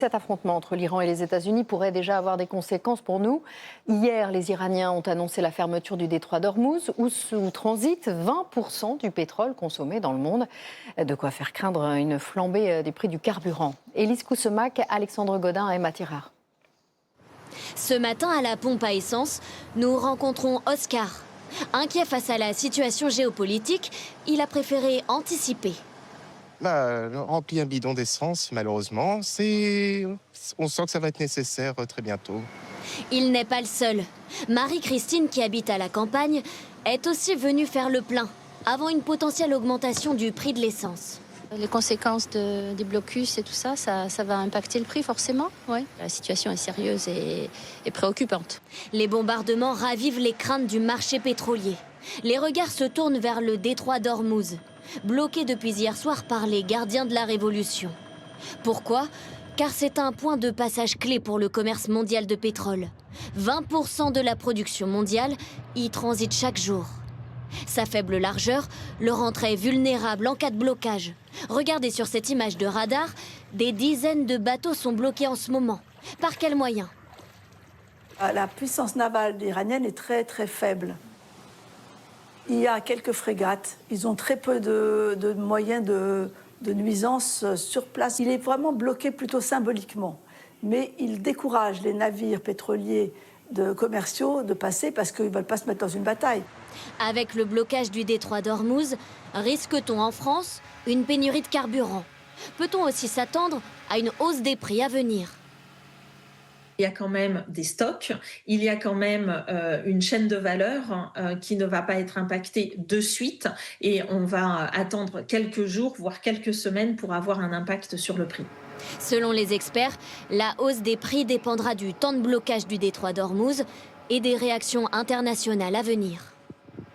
Cet affrontement entre l'Iran et les États-Unis pourrait déjà avoir des conséquences pour nous. Hier, les Iraniens ont annoncé la fermeture du détroit d'Ormuz, où transite 20% du pétrole consommé dans le monde. De quoi faire craindre une flambée des prix du carburant. Élise Coussemac, Alexandre Godin et Mathirard. Ce matin, à la pompe à essence, nous rencontrons Oscar. Inquiet face à la situation géopolitique, il a préféré anticiper. Rempli un bidon d'essence, malheureusement, on sent que ça va être nécessaire très bientôt. Il n'est pas le seul. Marie-Christine, qui habite à la campagne, est aussi venue faire le plein, avant une potentielle augmentation du prix de l'essence. Les conséquences des blocus et tout ça, ça va impacter le prix forcément. Ouais. La situation est sérieuse et préoccupante. Les bombardements ravivent les craintes du marché pétrolier. Les regards se tournent vers le détroit d'Ormuz, bloqué depuis hier soir par les gardiens de la Révolution. Pourquoi ? Car c'est un point de passage clé pour le commerce mondial de pétrole. 20% de la production mondiale y transite chaque jour. Sa faible largeur le rend très vulnérable en cas de blocage. Regardez sur cette image de radar, des dizaines de bateaux sont bloqués en ce moment. Par quels moyens ? La puissance navale iranienne est très très faible. Il y a quelques frégates, ils ont très peu de moyens de nuisance sur place. Il est vraiment bloqué plutôt symboliquement. Mais il décourage les navires pétroliers commerciaux de passer parce qu'ils ne veulent pas se mettre dans une bataille. Avec le blocage du détroit d'Ormuz, risque-t-on en France une pénurie de carburant ? Peut-on aussi s'attendre à une hausse des prix à venir ? Il y a quand même des stocks, il y a quand même une chaîne de valeur qui ne va pas être impactée de suite et on va attendre quelques jours, voire quelques semaines pour avoir un impact sur le prix. Selon les experts, la hausse des prix dépendra du temps de blocage du détroit d'Ormuz et des réactions internationales à venir.